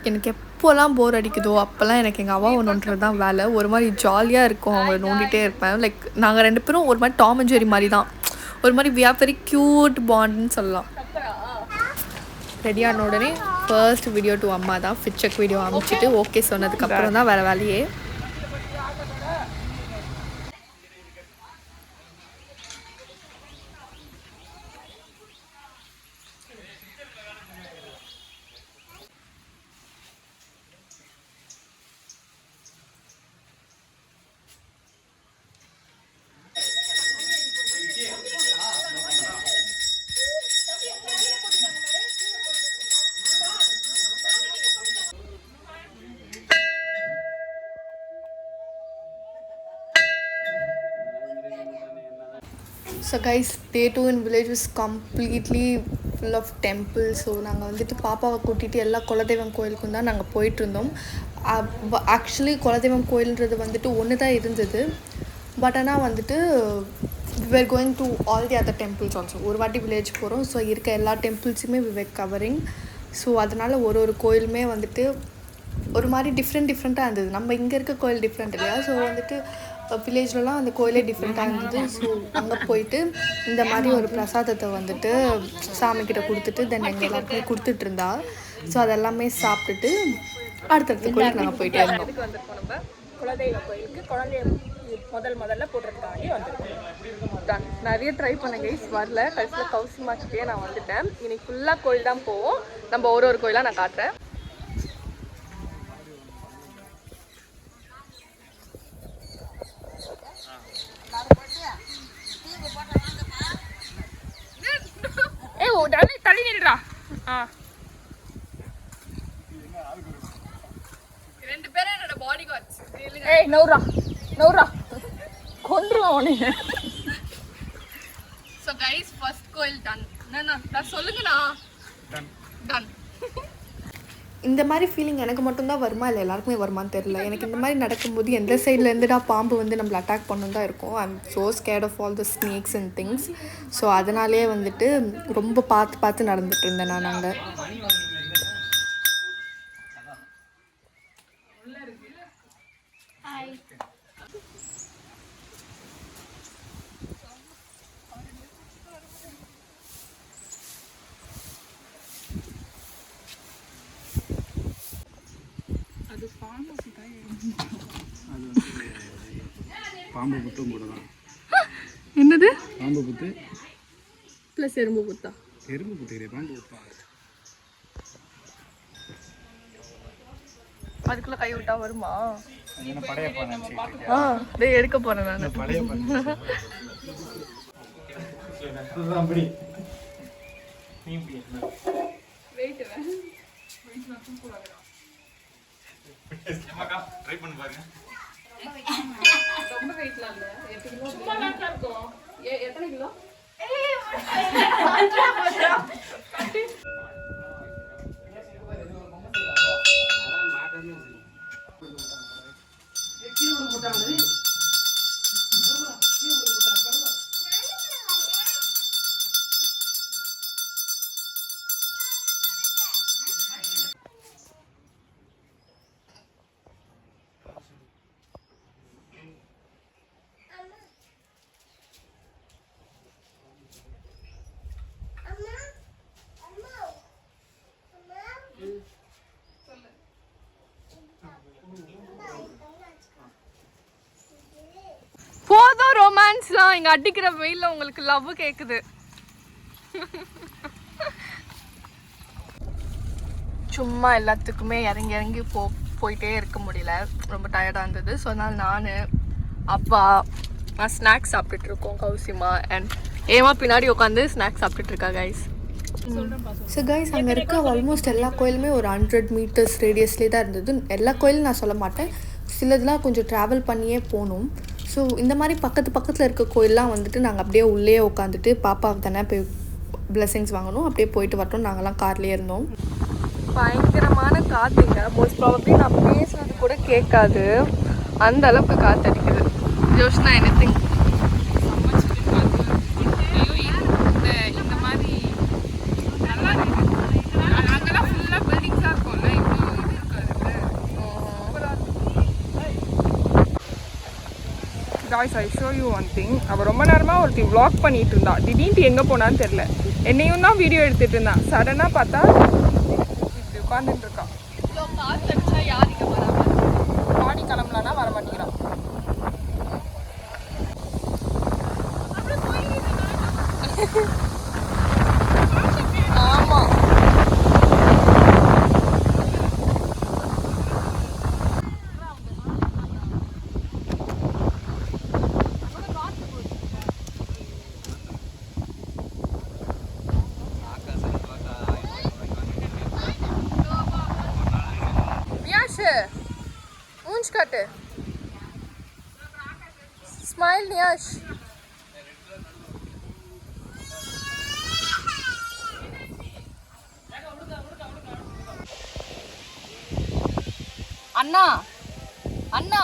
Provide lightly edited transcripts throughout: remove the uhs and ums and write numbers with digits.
எனக்கு எப்போல்லாம் போர் அடிக்குதோ அப்போல்லாம் எனக்கு எங்கள் அம்மா நோண்டுறது தான் வேலை. ஒரு மாதிரி ஜாலியாக இருக்கும், அவங்கள நோண்டிகிட்டே இருப்பேன். லைக் நாங்கள் 2 பேரும் ஒரு மாதிரி டாம் அண்ட் ஜெர்ரி மாதிரி தான். ஒரு மாதிரி வி ஆர் வெரி க்யூட் பாண்டுன்னு சொல்லலாம். ரெடியான உடனே ஃபர்ஸ்ட் வீடியோ டு அம்மா தான். ஃபிட் செக் வீடியோ அனுப்பிச்சிட்டு ஓகே சொன்னதுக்கப்புறம் தான் வேறு வேலையே. So guys, day 2 in village is completely full of temple. ஸோ நாங்கள் வந்துட்டு பாப்பாவை கூட்டிகிட்டு எல்லா குலதெய்வம் கோயிலுக்கும் தான் நாங்கள் போயிட்டுருந்தோம். ஆக்சுவலி குலதெய்வம் கோயில்ன்றது வந்துட்டு ஒன்று தான் இருந்தது. பட் ஆனால் வந்துட்டு we were going to all the other temples also. ஒரு வாட்டி வில்லேஜ் போகிறோம். ஸோ இருக்க எல்லா டெம்பிள்ஸுமே we were covering. ஸோ அதனால் ஒரு கோயிலுமே வந்துட்டு ஒரு மாதிரி டிஃப்ரெண்ட்டாக இருந்தது. நம்ம இங்கே இருக்க கோயில் டிஃப்ரெண்ட் இல்லையா? ஸோ வந்துட்டு வில்லேஜ்லலாம் அந்த கோயிலே டிஃப்ரெண்ட்டாக இருந்தது. ஸோ அங்கே போயிட்டு இந்த மாதிரி ஒரு பிரசாதத்தை வந்துட்டு சாமிக்கிட்ட கொடுத்துட்டு தென் எங்கள் எல்லாருக்குமே கொடுத்துட்ருந்தா. ஸோ அதெல்லாமே சாப்பிட்டுட்டு அடுத்தடுத்த கோயிலுக்கு நாங்கள் போயிட்டே இருந்தோம். நம்ம குலதெய்வ கோயிலுக்கு குழந்தைய முதல்ல போடுறதுக்காண்டி வந்துருக்கோம். நிறைய ட்ரை பண்ண கைஸ், வரல. கடைசியில் கௌசி மாச்சிட்டே நான் வந்துட்டேன். இன்னைக்கு ஃபுல்லாக கோயில் தான் போவோம். நம்ம ஒரு கோயிலாக நான் காட்டுறேன். தள்ளி நில்றா. 2 பேரும் என்னோட பாடி கார்ட்ஸ். ஏய் நௌரா கொன்றுவோம் நீங்க. சோ கைஸ், ஃபர்ஸ்ட் கோயில் டன். நான் சொல்லுங்கண்ணா. டன். இந்த மாதிரி ஃபீலிங் எனக்கு மட்டும்தான் வருமா இல்லை எல்லாருக்குமே வருமானு தெரில. எனக்கு இந்த மாதிரி நடக்கும்போது எந்த சைடில் இருந்துடா பாம்பு வந்து நம்மளை அட்டாக் பண்ணணும் தான் இருக்கும். I am so scared of all the snakes and things. So அதனாலே வந்துட்டு ரொம்ப பார்த்து நடந்துட்டு இருந்தேன் நான். நாங்கள் பாம்பு புத்தும் கூட தான். என்னது? பாம்பு புத்து ப்ளஸ் எறும்பு புத்தா? எறும்பு புத்து பாம்பு புத்தா. அதுக்குள்ள கை விட்டா வருமா? படையப்பா டேய் எடுக்க போறேன் நான். ட்ரை பண்ணி பாருங்க. ரொம்ப வெயிட்லாம் இல்ல. 8 கிலோ சும்மா தான் இருக்கும். எத்தனை கிலோ? போதும் ரொமான்ஸ்லாம். இங்க அடிக்கிற வெயில்ல உங்களுக்கு லவ் கேக்குது. சும்மா எல்லாத்துக்குமே இறங்கி போயிட்டே இருக்க முடியல. ரொம்ப டயர்டாக இருந்தது. ஸோ அதனால் நான் அப்பா ஸ்நாக்ஸ் சாப்பிட்டுட்டு இருக்கோம். கௌசிமா அண்ட் ஏமா பின்னாடி உட்காந்து ஸ்நாக்ஸ் சாப்பிட்டுட்டு இருக்கா கைஸ். ஸோ கைஸ், அங்கே இருக்க ஆல்மோஸ்ட் எல்லா கோயிலுமே ஒரு 100 மீட்டர்ஸ் ரேடியஸ்லேயே தான் இருந்தது. எல்லா கோயிலும் நான் சொல்ல மாட்டேன், சிலதெல்லாம் கொஞ்சம் ட்ராவல் பண்ணியே போகணும். ஸோ இந்த மாதிரி பக்கத்தில் இருக்க கோயிலெலாம் வந்துட்டு நாங்கள் அப்படியே உள்ளே உட்காந்துட்டு பாப்பாவை தானே போய் பிளெஸிங்ஸ் வாங்கணும், அப்படியே போயிட்டு வரட்டும். நாங்கள்லாம் கார்லேயே இருந்தோம். பயங்கரமான காற்றுங்க. மோஸ்ட் ப்ராபப்ளி நான் பேசுறது கூட கேட்காது, அந்த அளவுக்கு காற்று அடிக்குது. Joshna anything? guys, I show you one thing. அவள் ரொம்ப நேரமாக ஒருத்தி vlog பண்ணிட்டு இருந்தா. திடீர்னு எங்கே போனான்னு தெரியல. என்னையும் தான் வீடியோ எடுத்துட்டு இருந்தான். சடனாக பார்த்தா இப்படி உட்காந்துட்டு இருக்கான். இவ்வளோ காற்று அடிச்சா யார் இங்கே வராமல் பாடி கிளம்பலான்னா வர மாட்டேங்கிறான். ஆமாம். மூஞ்சி காட்டு. ஸ்மைல் நியாஷ். அண்ணா அண்ணா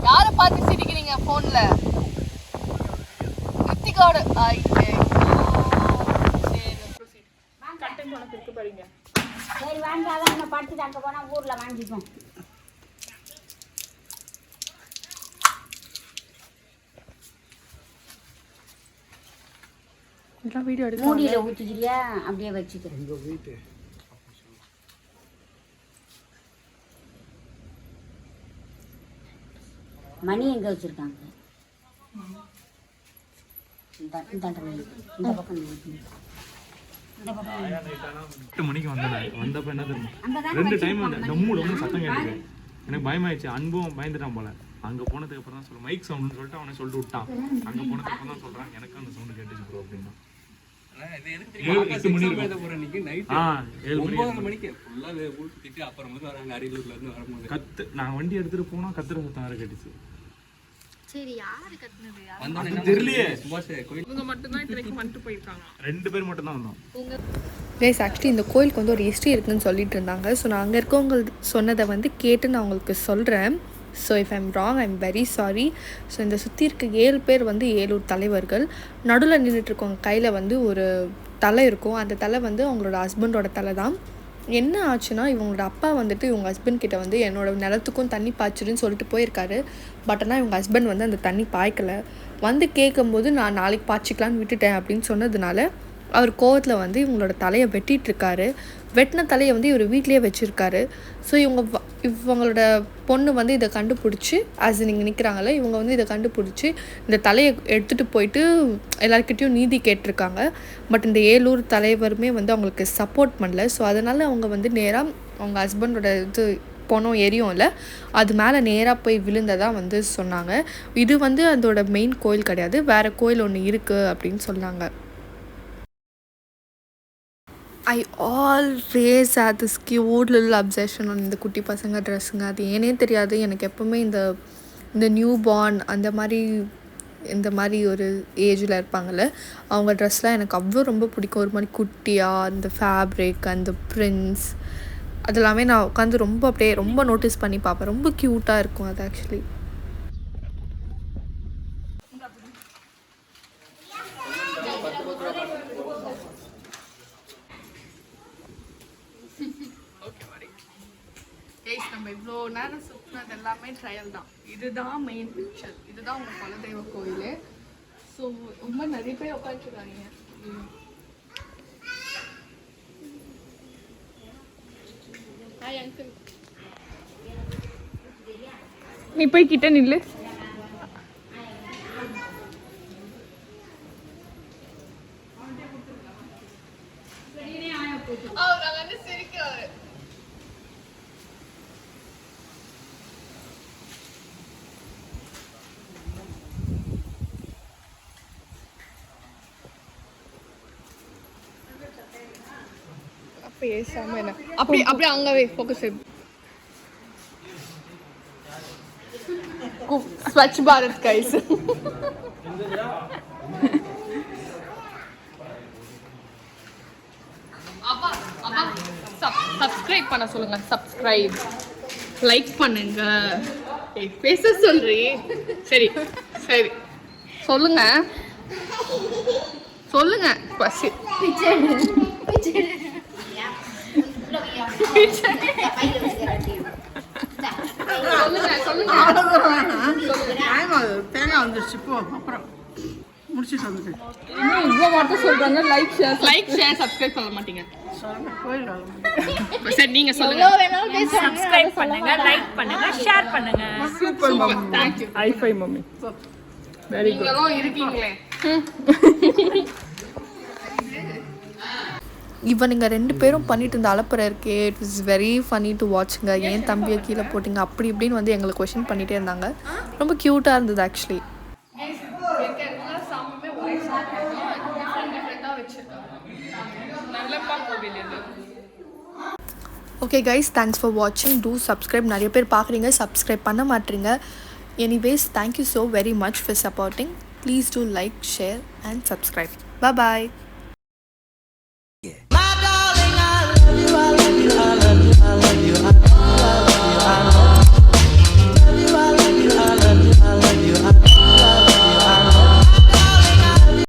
யாரை பார்த்து சிரிக்கிறீங்க போன்ல? ரித்திகாவோட. சரி வாங்காதான் நம்ம படுத்து அங்கே போனால் ஊரில் வாங்கிப்போம். வீடியோ எடுக்க மூடியில் ஊற்றிக்கிறியா? அப்படியே வச்சுக்கிறேன். மணி எங்கே வச்சுருக்காங்க? இந்த பக்கம் 8 மணிக்கு வந்தப்ப என்ன தெரியுமா 2 டைம் டம்மு சத்தம் கேட்டுது. எனக்கு பயமாயிடுச்சு. அன்பும் பயந்துட்டான் போல. அங்க போனதுக்கு அப்புறம் தான் சொல்ல மைக் சவுண்ட்னு சொல்லிட்டு அவனை சொல்லிட்டு விட்டான். அங்க போனதுக்கு அப்புறம் தான் சொல்றான் எனக்கு அந்த சவுண்ட் கேட்டுச்சு ப்ரோ அப்படின்னா. 8 மணி நான் வண்டி எடுத்துட்டு போனா கத்துற சத்தம் வேற கேட்டுச்சு. சரி யாரு கத்துனது? தெரியலையே. இவங்க மட்டும் தான் இத்தனைக்கு வந்துட்டு போயிருக்காங்க. 2 பேர் மட்டும் தான் வந்தோம். கைஸ் ஆக்சுவலி இந்த கோயிலுக்கு வந்து ஒரு ஹிஸ்ட்ரி இருக்குதுன்னு சொல்லிட்டு இருந்தாங்க. ஸோ நான் அங்கே இருக்கவங்க சொன்னதை வந்து கேட்டு நான் உங்களுக்கு சொல்கிறேன். So if I'm wrong I'm very sorry. So இந்த சுற்றி இருக்க 7 பேர் வந்து 7 தலைவர்கள். நடுவில் நின்றுட்டுருக்கவங்க கையில் வந்து ஒரு தலை இருக்கும். அந்த தலை வந்து அவங்களோட ஹஸ்பண்டோட தலை தான். என்ன ஆச்சுன்னா இவங்களோட அப்பா வந்துட்டு இவங்க ஹஸ்பண்ட் கிட்ட வந்து என்னோடய நிலத்துக்கும் தண்ணி பாய்ச்சிருன்னு சொல்லிட்டு போயிருக்காரு. பட் ஆனால் இவங்க ஹஸ்பண்ட் வந்து அந்த தண்ணி பாய்க்கலை. வந்து கேட்கும்போது நான் நாளைக்கு பாய்ச்சிக்கலான்னு விட்டுட்டேன் அப்படின்னு சொன்னதுனால அவர் கோவத்தில் வந்து இவங்களோட தலையை வெட்டிகிட்ருக்காரு. வெட்டின தலையை வந்து இவர் வீட்லேயே வச்சுருக்காரு. ஸோ இவங்களோட பொண்ணு வந்து இதை கண்டுபிடிச்சி ஆஸ் நீங்கள் நிற்கிறாங்களே இவங்க வந்து இதை கண்டுபிடிச்சி இந்த தலையை எடுத்துகிட்டு போயிட்டு எல்லாருக்கிட்டையும் நீதி கேட்டிருக்காங்க. பட் இந்த 7 தலைவருமே வந்து அவங்களுக்கு சப்போர்ட் பண்ணல. ஸோ அதனால் அவங்க வந்து நேராக அவங்க ஹஸ்பண்டோட இது பொணம் எரியும்ல அது மேலே நேராக போய் விழுந்ததாக வந்து சொன்னாங்க. இது வந்து அதோட மெயின் கோயில் கிடையாது, வேறு கோயில் ஒன்று இருக்குது அப்படின்னு சொன்னாங்க. I always hate this cute little obsession on இந்த குட்டி பசங்க ட்ரெஸ்ஸுங்க. அது ஏனே தெரியாது எனக்கு எப்போவுமே இந்த நியூ பார்ன் இந்த மாதிரி ஒரு ஏஜில் இருப்பாங்கள்ல அவங்க ட்ரெஸ்லாம் எனக்கு அவ்வளோ ரொம்ப பிடிக்கும். ஒரு மாதிரி குட்டியாக அந்த ஃபேப்ரிக் அந்த பிரிண்ட்ஸ் அதெல்லாமே நான் உட்காந்து ரொம்ப நோட்டீஸ் பண்ணி பார்ப்பேன். ரொம்ப க்யூட்டாக இருக்கும் அது ஆக்சுவலி. நம்ம இவ்வளோ நேரம் சுற்றினது எல்லாமே ட்ரையல் தான். இதுதான் மெயின் பிக்சர். இதுதான் உங்கள் குலதெய்வ கோயில். ஸோ ரொம்ப நிறைய பேர் உட்காந்துருக்காங்க. Hi uncle. நீ போய் கிட்ட நில்லு. அவர் வந்து சிரிக்கிறாரு. பேசாம என்ன அப்படியே அங்கவே ஃபோக்கஸ். ஸ்வச் பாரத் கைஸ். அப்பா சப்ஸ்கிரைப் பண்ண சொல்லுங்க. சப்ஸ்கிரைப் லைக் பண்ணுங்க. பேச சொல்றீ. சரி சொல்லுங்க பசி. சொல்லுங்க தேங்காய் வந்துருச்சு போ அப்புறம் முடிச்சுட்டு வந்துட்டேன் இன்னும் இவ்வளோ வார்த்தை சொல்கிறாங்க. லைக் ஷேர் சப்ஸ்கிரைப் சொல்ல மாட்டீங்க. கோயில் சரி நீங்கள் சொல்லுங்கள். சப்ஸ்கிரைப் பண்ணுங்க, லைக் பண்ணுங்க, ஷேர் பண்ணுங்க. Super, thank you. ஐஃபை மம்மி வெரி குட். நீங்களும் இருக்கீங்களே. இவன் நீங்கள் 2 பேரும் பண்ணிட்டு இருந்த அலப்பறை இருக்கே, it was very funny to வாட்ச்ங்க. ஏன் தம்பியை கீழே போட்டிங்க அப்படி இப்படின்னு வந்து எங்களை கொஷின் பண்ணிகிட்டே இருந்தாங்க. ரொம்ப க்யூட்டாக இருந்தது ஆக்சுவலி. எல்லா சாமியுமே ஒரே சாமி டிஃப்ரெண்டாக வச்சுருக்காங்க. நல்லப்பா கோவில் இது. ஓகே கைஸ், தேங்க்ஸ் ஃபார் வாட்சிங். Two subscribe. நிறைய பேர் பார்க்குறீங்க, சப்ஸ்கிரைப் பண்ண மாட்டீங்க. Anyways, thank you so very much for supporting. Please do like, share and subscribe. Bye.